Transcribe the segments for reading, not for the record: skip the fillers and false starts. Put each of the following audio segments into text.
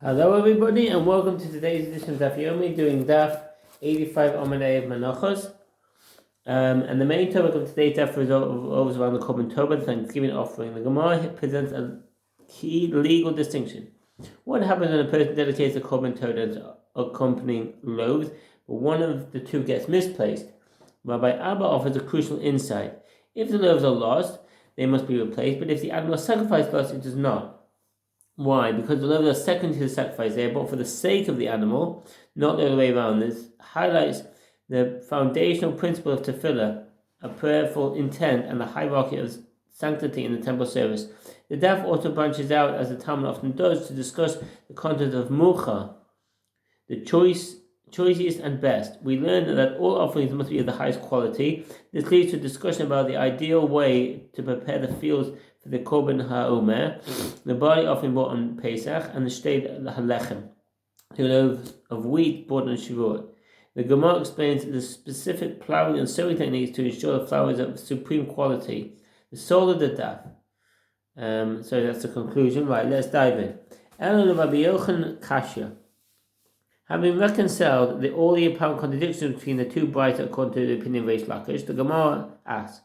Hello everybody and welcome to today's edition of Daf Yomi, doing Daf 85 Omanei of Menachos. And the main topic of today's Daf revolves around the Korban Tova, the Thanksgiving offering. The Gemara presents a key legal distinction. What happens when a person dedicates a Korban Tova as accompanying loaves, but one of the two gets misplaced? Rabbi Abba offers a crucial insight. If the loaves are lost, they must be replaced, but if the animal sacrificed lost, it does not. Why? Because the loaves are second to the sacrifice. They are bought for the sake of the animal, not the other way around. This highlights the foundational principle of tefillah, a prayerful intent, and the hierarchy of sanctity in the temple service. The Daf also branches out, as the Talmud often does, to discuss the content of mucha, the choicest and best. We learn that all offerings must be of the highest quality. This leads to a discussion about the ideal way to prepare the fields for the Korban HaOmer, the barley offering brought on Pesach, and the shtei halechem, 2 loaves of wheat brought on Shavuot. The Gemara explains the specific ploughing and sowing techniques to ensure the flour is of supreme quality. The soul of the Daf. So that's the conclusion. Right, let's dive in. Elul Rabbi Yochanan Kasha. Having reconciled all the apparent contradictions between the two brights according to the opinion of Reish Lakish, the Gemara asks,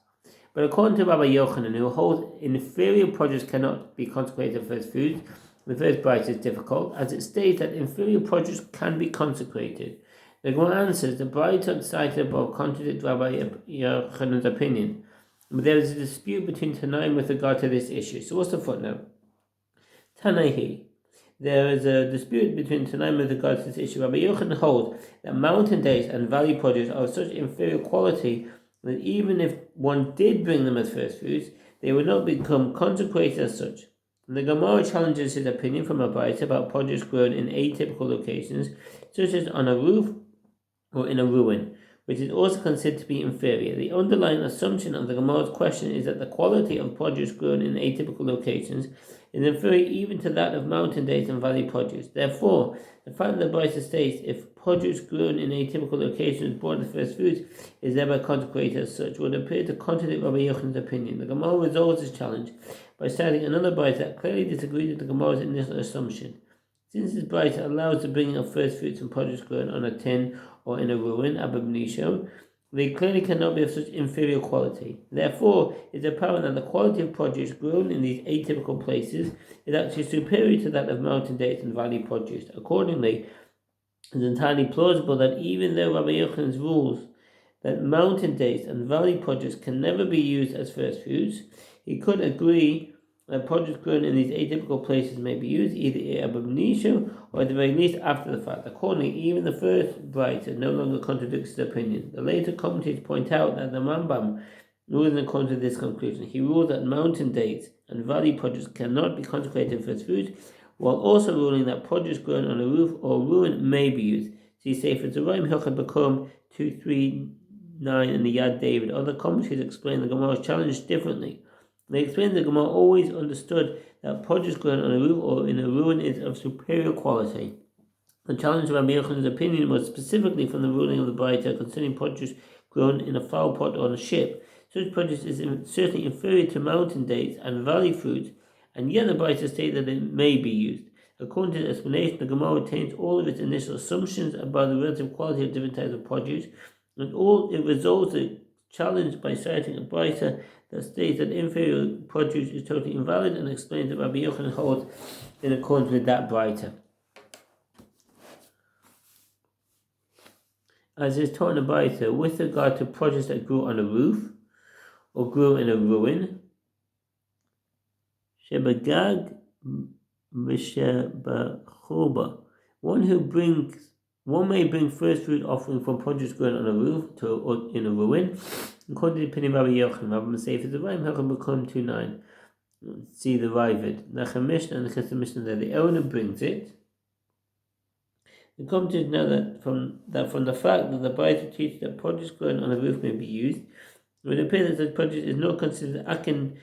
but according to Rabbi Yochanan, who holds inferior produce cannot be consecrated first foods, the first bright is difficult, as it states that inferior produce can be consecrated. The Gemara answers, the brights cited above contradict Rabbi Yochanan's opinion, but there is a dispute between Tanaim with regard to this issue. So what's the footnote? Tanaihi. There is a dispute between Tanaim with regard to this issue. Rabbi Yochanan holds that mountain dates and valley produce are of such inferior quality that even if one did bring them as first foods, they would not become consecrated as such. And the Gemara challenges his opinion from a Braita about produce grown in atypical locations, such as on a roof or in a ruin, which is also considered to be inferior. The underlying assumption of the Gemara's question is that the quality of produce grown in atypical locations is inferior even to that of mountain dates and valley produce. Therefore, the fact that the Braita states if produce grown in atypical locations brought as first foods is thereby consecrated as such would appear to contradict Rabbi Yochanan's opinion. The Gemara resolves this challenge by citing another Braita that clearly disagrees with the Gemara's initial assumption. Since this Braita allows the bringing of first fruits and produce grown on a tin or in a ruin, Abba Benisho, they clearly cannot be of such inferior quality. Therefore, it is apparent that the quality of produce grown in these atypical places is actually superior to that of mountain dates and valley produce. Accordingly, it is entirely plausible that even though Rabbi Yochanan's rules that mountain dates and valley produce can never be used as first foods, he could agree that produce grown in these atypical places may be used either ab initio or at the very least after the fact. Accordingly, even the first Braita no longer contradicts his opinion. The later commentators point out that the Rambam rules in accordance with this conclusion. He rules that mountain dates and valley produce cannot be consecrated first foods, while also ruling that produce grown on a roof or ruin may be used. See Sefer Zerayim Hilchot Bakum 239 in the Yad David. Other commentators explain the Gemara's challenge differently. They explain that Gemara always understood that produce grown on a roof or in a ruin is of superior quality. The challenge of Rabbi Yochanan's opinion was specifically from the ruling of the Braita concerning produce grown in a flower pot or on a ship. Such produce is certainly inferior to mountain dates and valley fruits, and yet the Braita states that it may be used. According to the explanation, the Gemara retains all of its initial assumptions about the relative quality of different types of produce, and it resolves the challenge by citing a Braita that states that inferior produce is totally invalid and explains that Rabbi Yochanan holds in accordance with that Braita. As is taught in the Braita, with regard to produce that grew on a roof or grew in a ruin, Shebagag Mishebachuba, one may bring first fruit offering from produce grown on a roof or in a ruin. According to the opinion of Rabbi Yochanan, Rabbi Sefer Zerayim Hilchot Bakum 2:9. See the Ravid. Nachem Mishnah and the Chesed Mishnah there. The owner brings it. The commentators know that from the fact that the Braita teaches that produce grown on a roof may be used, it would appear that such produce is not considered akin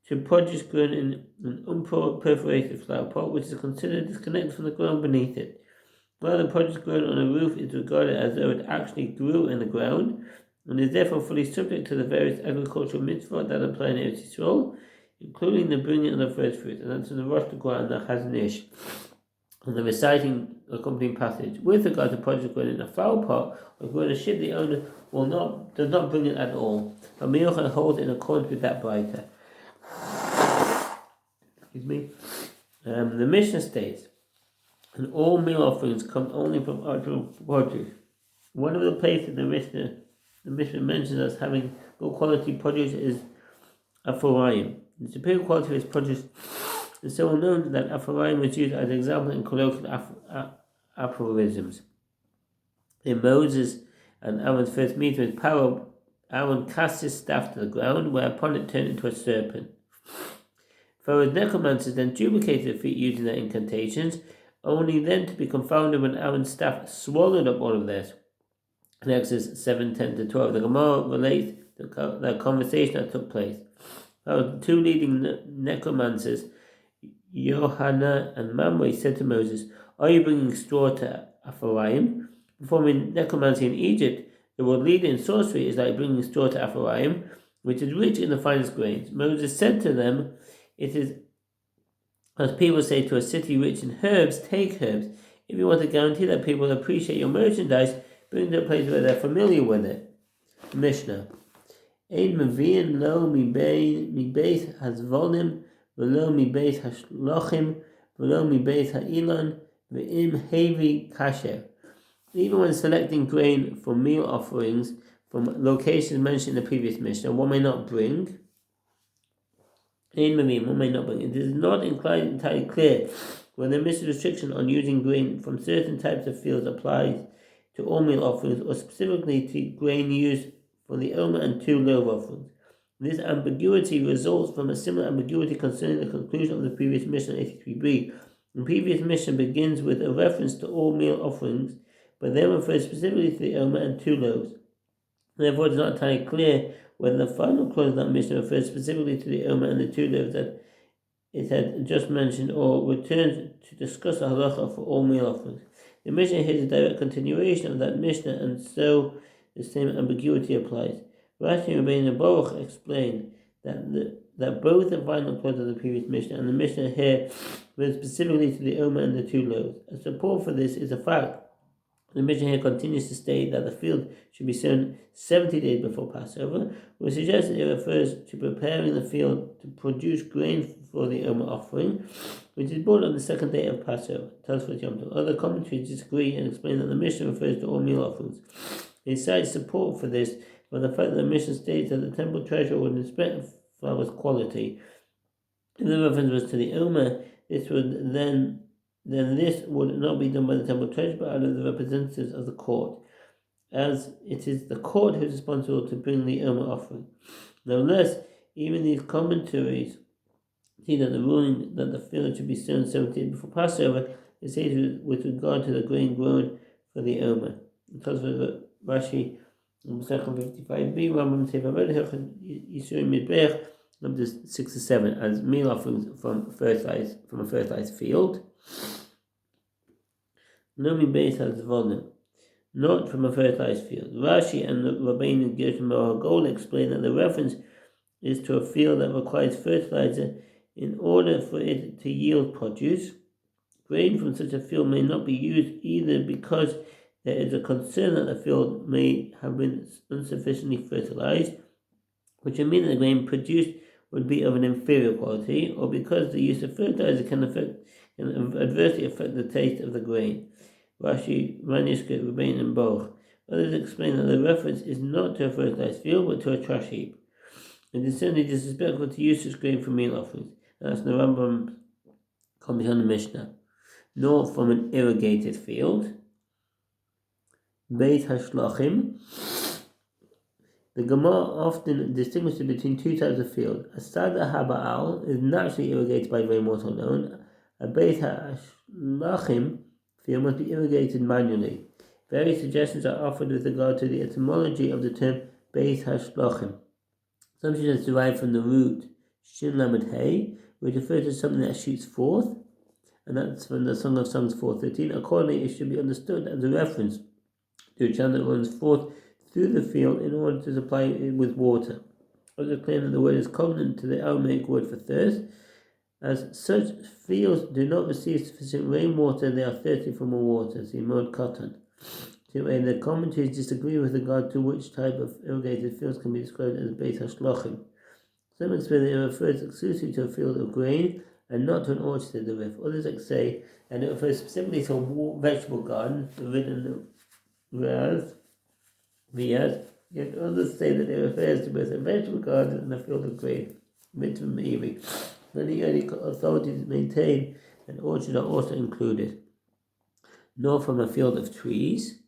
to produce grown in an unperforated flower pot, which is considered disconnected from the ground beneath it. While the produce grown on a roof is regarded as though it actually grew in the ground, and is therefore fully subject to the various agricultural mitzvot that apply in Eretz Yisrael, including the bringing of the first fruit, and that's in the Rosh Hashanah and the Chazon Ish. on the reciting accompanying passage. With regard to produce grown in a flower pot or grown a ship, the owner does not bring it at all. A Menachot holds in accordance with that brighter. Excuse me. The Mishnah states, and all meal offerings come only from actual produce. One of the places the Mishnah mentions as having good quality produce is Aphorayim. The superior quality of its produce is so well known that Aphorayim was used as an example in colloquial aphorisms. In Moses and Aaron's first meeting with Pharaoh, Aaron cast his staff to the ground, whereupon it turned into a serpent. Pharaoh's necromancers then duplicated the feat using their incantations, only then to be confounded when Aaron's staff swallowed up all of this. In Exodus 7:10-12, the Gemara relates the conversation that took place. The two leading necromancers, Yohana and Mamre, said to Moses, "Are you bringing straw to Aphorayim?" Performing necromancy in Egypt, the world leader in sorcery is like bringing straw to Aphorayim, which is rich in the finest grains. Moses said to them, "It is as people say to a city rich in herbs, take herbs. If you want to guarantee that people appreciate your merchandise, bring to a place where they're familiar with it." Mishnah. Ein mevi'in lo mi beis hazvolim, v'lo mi beis hashlochim, v'lo mi beis ha'ilon, v'im hevi kasher. Even when selecting grain for meal offerings from locations mentioned in the previous Mishnah, one may not bring. Ein mevi'in, one may not bring. It is not entirely clear whether the Mishnah's restriction on using grain from certain types of fields applies to all meal offerings or specifically to grain used for the Omer and 2 loaf offerings. This ambiguity results from a similar ambiguity concerning the conclusion of the previous Mishnah 83b. The previous Mishnah begins with a reference to all meal offerings, but then refers specifically to the Omer and 2 loaves. Therefore, it is not entirely clear whether the final clause of that Mishnah refers specifically to the Omer and the 2 loaves that it had just mentioned, or returns to discuss the halacha for all meal offerings. The Mishnah here is a direct continuation of that Mishnah, and so the same ambiguity applies. Rashi and Rabbeinu Baruch explained that both the final clause of the previous Mishnah and the Mishnah here refers specifically to the Omer and the 2 loaves. A support for this is the fact the Mishnah here continues to state that the field should be sown 70 days before Passover, which suggests that it refers to preparing the field to produce grain for the Omer offering, which is brought on the second day of Passover. Other commentaries disagree and explain that the Mishnah refers to all meal offerings. They cite support for this from the fact that the Mishnah states that the temple treasurer would inspect flour's quality. If the reference was to the Omer, this would then this would not be done by the temple treasurer but out of the representatives of the court, as it is the court who is responsible to bring the Omer offering. Nevertheless, even these commentaries see that the ruling that the field should be sown 7 days before Passover is stated with regard to the grain grown for the Omer. Because of Rashi, 55b, Rambam Sefer Yisurim Midbeach, number 6-7, as meal offerings from a fertilized field. Nomi Beis has volume, not from a fertilized field. Rashi and Rabbeinu Gershom Gold explain that the reference is to a field that requires fertilizer in order for it to yield produce. Grain from such a field may not be used either because there is a concern that the field may have been insufficiently fertilized, which would mean that the grain produced would be of an inferior quality, or because the use of fertilizer can adversely affect the taste of the grain. Rashi, manuscript, Rabbeinu and Baruch. Others explain that the reference is not to a fertilized field, but to a trash heap. It is certainly disrespectful to use such grain for meal offerings. That's the Rambam comment on the Mishnah. Nor from an irrigated field. Beis Hashlachim. The Gemara often distinguishes between 2 types of field. A Sada Haba'al is naturally irrigated by rainwater alone. A Beis Hashlachim field must be irrigated manually. Various suggestions are offered with regard to the etymology of the term Beis Hashlachim. Some suggestions derive from the root Shin Lamed Hey, which refers to something that shoots forth, and that's from the Song of Songs 4:13. Accordingly, it should be understood as a reference to a channel that runs forth through the field in order to supply it with water. Others claim that the word is cognate to the Aramaic word for thirst, As such fields do not receive sufficient rainwater, they are thirsty for more water. See Mod Cotton. The commentaries disagree with regard to which type of irrigated fields can be described as Beit HaShlochim. Some explain that it refers exclusively to a field of grain and not to an orchard of the riff. Others say, and it refers specifically to a vegetable garden, written Riaz, yet others say that it refers to both a vegetable garden and a field of grain, written Meiri. Many early authorities maintain an orchard are also included, nor from a field of trees.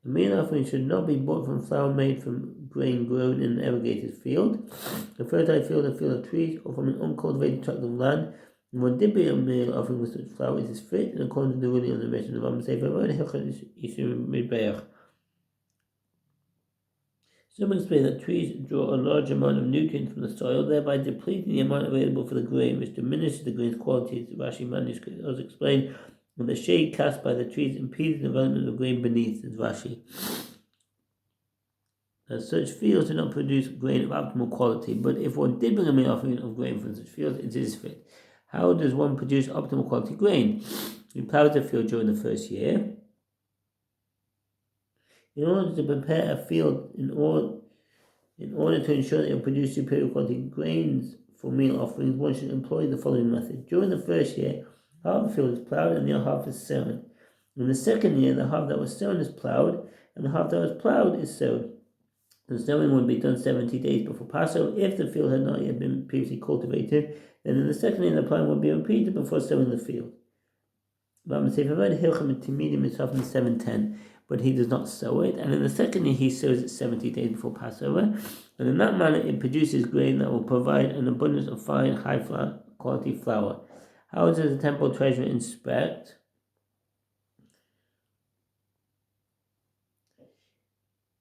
A meal offering should not be bought from flour made from grain grown in an irrigated field, a fertile field, a field of trees, or from an uncultivated tract of land. And when did be a meal offering with such flour, it is fit in accordance with the ruling on the mission of Ram Sefer. Some explain that trees draw a large amount of nutrients from the soil, thereby depleting the amount available for the grain, which diminishes the grain's quality. As Rashi manuscript as explained, when the shade cast by the trees impedes the development of grain beneath, as Rashi. As such fields do not produce grain of optimal quality, but if one did bring a meal offering of grain from such fields, it is fit. How does one produce optimal quality grain? We plough the field during the first year. In order to prepare a field in order to ensure that it will produce superior quality grains for meal offerings, one should employ the following method. During the first year, half the field is ploughed and the other half is sown. In the second year, the half that was sown is ploughed and the half that was ploughed is sown. The sowing would be done 70 days before Passover. If the field had not yet been previously cultivated, then in the second year the plowing would be repeated before sowing the field. But he does not sow it, and in the second year he sows it 70 days before Passover, and in that manner it produces grain that will provide an abundance of fine, high quality flour. How does the temple treasurer inspect?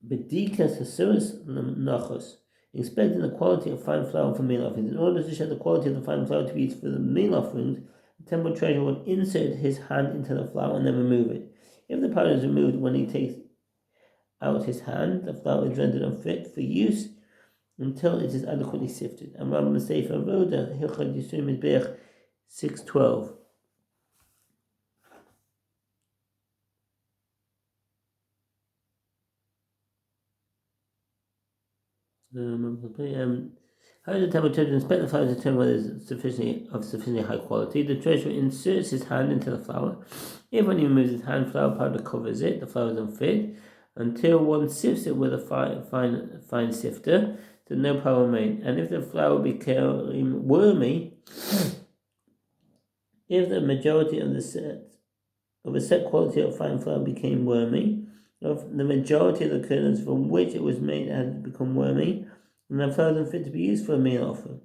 Bedikas hasuras nachos, inspecting the quality of fine flour for meal offerings. In order to show the quality of the fine flour to be used for the meal offerings, the temple treasurer would insert his hand into the flour and then remove it. If the powder is removed when he takes out his hand, the flour is rendered unfit for use until it is adequately sifted. And Rambam Sefer Avoda, Hilchot Yisur Mizbeach 6:12. How does the temple treasurer inspect the flour to determine whether it is sufficiently high quality? The treasurer inserts his hand into the flour. If when he removes his hand, flour powder covers it, the flour is unfit, until one sifts it with a fine sifter, so no powder remains. And if the flour became wormy, if the majority of a set quality of fine flour became wormy, of the majority of the kernels from which it was made had become wormy, and the flour is unfit to be used for a meal offering.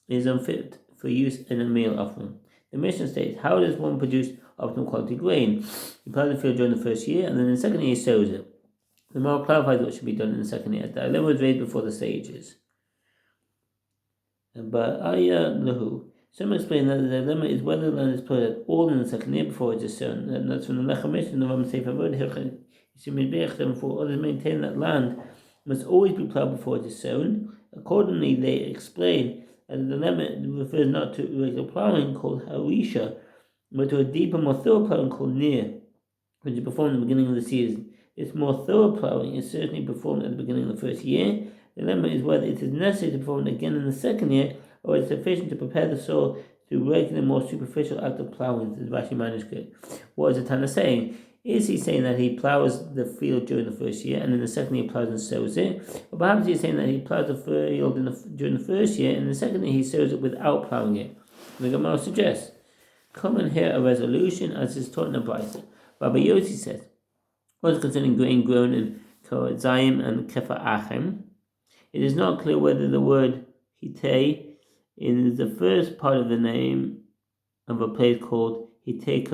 It is unfit for use in a meal offering. The mission states, how does one produce optimal quality grain? You plough the field during the first year, and then in the second year he sows it. The Gemara clarifies what should be done in the second year. The dilemma was raised before the sages. But some explain that the dilemma is whether the land is put at all in the second year before it is sown. And that's from the Lechem Mishnah of Ram Sefer Avoda. Therefore, others maintain that land must always be ploughed before it is sown. Accordingly, they explain that the dilemma refers not to irregular ploughing called harisha, but to a deeper, more thorough ploughing called nir, which is performed at the beginning of the season. This more thorough ploughing is certainly performed at the beginning of the first year. The dilemma is whether it is necessary to perform it again in the second year, or it is sufficient to prepare the soil through regular, more superficial act of ploughing. This is Rashi manuscript. What is the Tana saying? Is he saying that he ploughs the field during the first year, and in the second year he ploughs and sows it? Or perhaps he's saying that he ploughs the field during the first year, and in the second year he sows it without ploughing it. The Gemara suggests, come and hear a resolution as is taught in the Brisa. Rabbi Yossi says, what's concerning grain grown in Korazayim and Kefa Achem? It is not clear whether the word Hitei is the first part of the name of a place called Hitei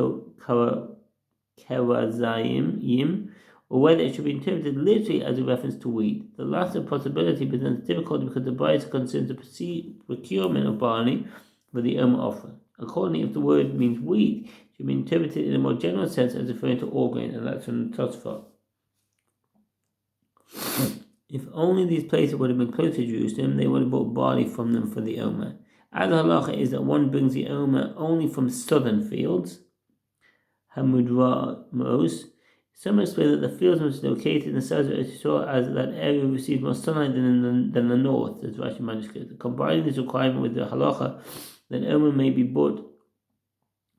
Korazayim, or whether it should be interpreted literally as a reference to wheat. The latter possibility presents difficulty because the Brisa concerns the procurement of barley for the offering. Accordingly, if the word means wheat, it should be interpreted in a more general sense as referring to all grain, and that's from Tosfot. If only these places would have been close to Jerusalem, they would have bought barley from them for the Omer. Other halacha is that one brings the Omer only from southern fields. Hamudra. Some explain that the fields which are located in the south of Israel as that area receives more sunlight than the north, as Rashi manuscript. Combining this requirement with the halacha that Omer may be bought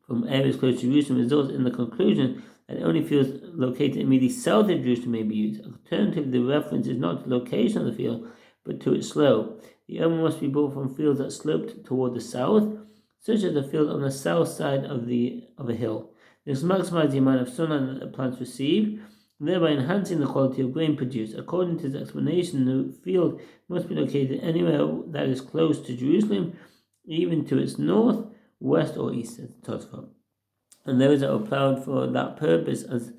from areas close to Jerusalem results in the conclusion that only fields located immediately south of Jerusalem may be used. Alternatively, the reference is not to the location of the field, but to its slope. The Omer must be bought from fields that sloped toward the south, such as the field on the south side of a hill. This maximizes the amount of sunlight that the plants receive, thereby enhancing the quality of grain produced. According to his explanation, the field must be located anywhere that is close to Jerusalem, even to its north, west, or east, as Tosfot. And those that are plowed for that purpose, as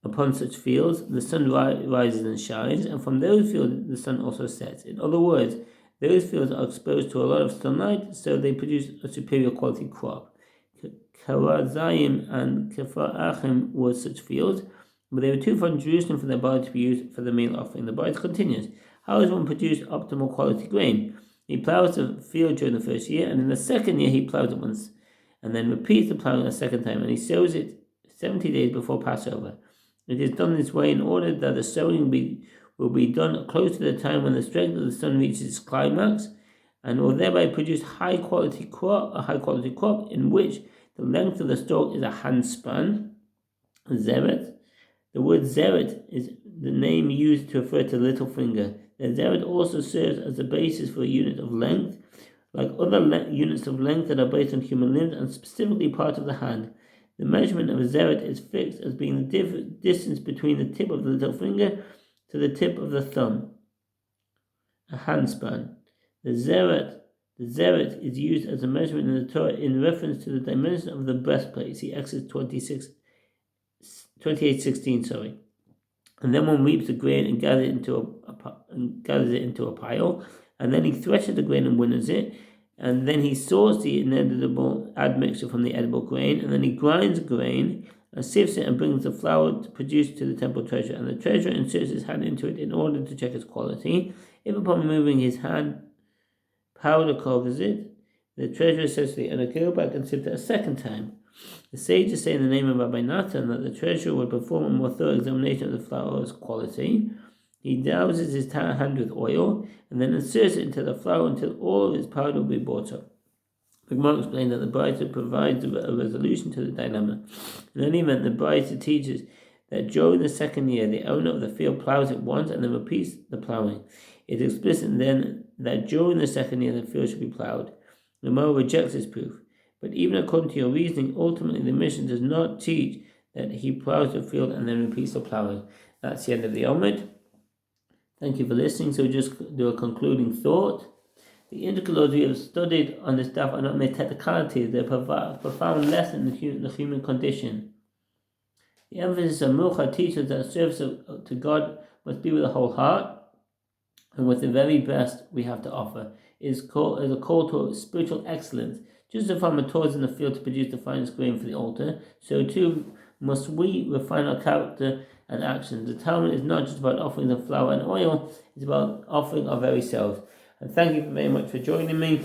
upon such fields, the sun rises and shines, and from those fields the sun also sets. In other words, those fields are exposed to a lot of sunlight, so they produce a superior quality crop. Karazayim and Kefar Achim were such fields, but they were too far from Jerusalem for their barley to be used for the meal offering. The Bible continues, how does one produce optimal quality grain? He plows the field during the first year, and in the second year he plows it once, and then repeats the plowing a second time, and he sows it 70 days before Passover. It is done this way in order that the sowing will be done close to the time when the strength of the sun reaches its climax, and will thereby produce a high quality crop in which the length of the stalk is a handspan. Zeret. The word zeret is the name used to refer to the little finger. The zeret also serves as the basis for a unit of length, like other units of length that are based on human limbs and specifically part of the hand. The measurement of a zeret is fixed as being the distance between the tip of the little finger to the tip of the thumb, a handspan. The zeret is used as a measurement in the Torah in reference to the dimension of the breastplate. See Exodus 28:16. And then one reaps the grain and gathers it into a pile, and then he threshes the grain and winnows it, and then he saws the inedible admixture from the edible grain, and then he grinds the grain and sifts it and brings the flour produced to the temple treasurer, and the treasurer inserts his hand into it in order to check its quality. If upon removing his hand powder covers it, the treasurer says to the owner, go back and sift it a second time. The sages say in the name of Rabbi Natan that the treasurer would perform a more thorough examination of the flour's quality. He douses his hand with oil and then inserts it into the flour until all of its powder will be brought up. The Gemara explained that the Braita provides a resolution to the dilemma. In any event, the Braita teaches that during the second year, the owner of the field plows it once and then repeats the plowing. It is explicit then that during the second year, the field should be plowed. The Gemara rejects this proof. But even according to your reasoning, ultimately the mission does not teach that he plows the field and then repeats the plowing. That's the end of the Omid. Thank you for listening. So we'll just do a concluding thought. The integral laws we have studied on this daf are not mere technicalities, they provide a profound lesson in the human condition. The emphasis on Mucha teaches that service to God must be with the whole heart and with the very best we have to offer. It is a call to spiritual excellence. Just as a farmer toils in the field to produce the finest grain for the altar, so too must we refine our character and actions. The Talmud is not just about offering the flour and oil, it's about offering our very selves. And thank you very much for joining me.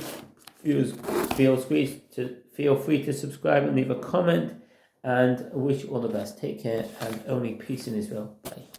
Feel free to subscribe and leave a comment, and I wish you all the best. Take care, and only peace in Israel. Bye.